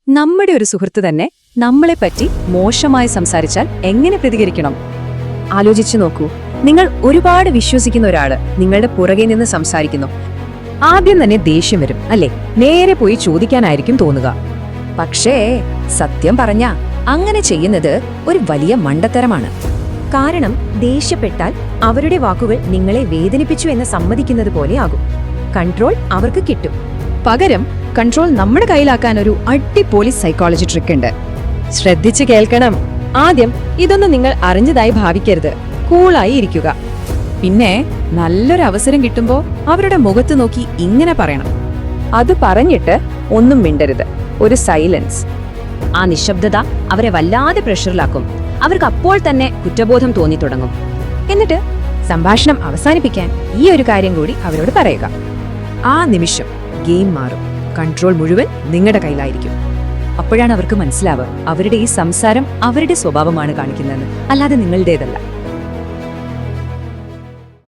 നമ്മുടെ ഒരു സുഹൃത്ത് തന്നെ നമ്മളെപ്പറ്റി മോശമായി സംസാരിച്ചാൽ എങ്ങനെ പ്രതികരിക്കണം? ആലോചിച്ചു നോക്കൂ. നിങ്ങൾ ഒരുപാട് വിശ്വസിക്കുന്ന ഒരാള് നിങ്ങളുടെ പുറകെ നിന്ന് സംസാരിക്കുന്നു. ആദ്യം തന്നെ ദേഷ്യം വരും, അല്ലേ? നേരെ പോയി ചോദിക്കാനായിരിക്കും തോന്നുക. പക്ഷേ സത്യം പറഞ്ഞാ അങ്ങനെ ചെയ്യുന്നത് ഒരു വലിയ മണ്ടത്തരമാണ്. കാരണം ദേഷ്യപ്പെട്ടാൽ അവരുടെ വാക്കുകൾ നിങ്ങളെ വേദനിപ്പിച്ചു എന്ന് സമ്മതിക്കുന്നത് പോലെയാകും. കൺട്രോൾ അവർക്ക് കിട്ടും. പകരം കൺട്രോൾ നമ്മുടെ കയ്യിലാക്കാൻ ഒരു അടിപൊളി സൈക്കോളജി ട്രിക്ക് ഉണ്ട്. ശ്രദ്ധിച്ചു കേൾക്കണം. ആദ്യം ഇതൊന്നും നിങ്ങൾ അറിഞ്ഞതായി ഭാവിക്കരുത്. കൂളായി ഇരിക്കുക. പിന്നെ നല്ലൊരു അവസരം കിട്ടുമ്പോൾ അവരുടെ മുഖത്ത് നോക്കി ഇങ്ങനെ പറയണം. അത് പറഞ്ഞിട്ട് ഒന്നും മിണ്ടരുത്. ഒരു സൈലൻസ്. ആ നിശബ്ദത അവരെ വല്ലാതെ പ്രഷറിലാക്കും. അവർക്ക് അപ്പോൾ തന്നെ കുറ്റബോധം തോന്നി തുടങ്ങും. എന്നിട്ട് സംഭാഷണം അവസാനിപ്പിക്കാൻ ഈ ഒരു കാര്യം കൂടി അവരോട് പറയുക. ആ നിമിഷം ഗെയിം മാറും. കൺട്രോൾ മുഴുവൻ നിങ്ങളുടെ കയ്യിലായിരിക്കും. അപ്പോഴാണ് അവർക്ക് മനസ്സിലാവുക അവരുടെ ഈ സംസാരം അവരുടെ സ്വഭാവമാണ് കാണിക്കുന്നതെന്ന്, അല്ലാതെ നിങ്ങളുടേതല്ല.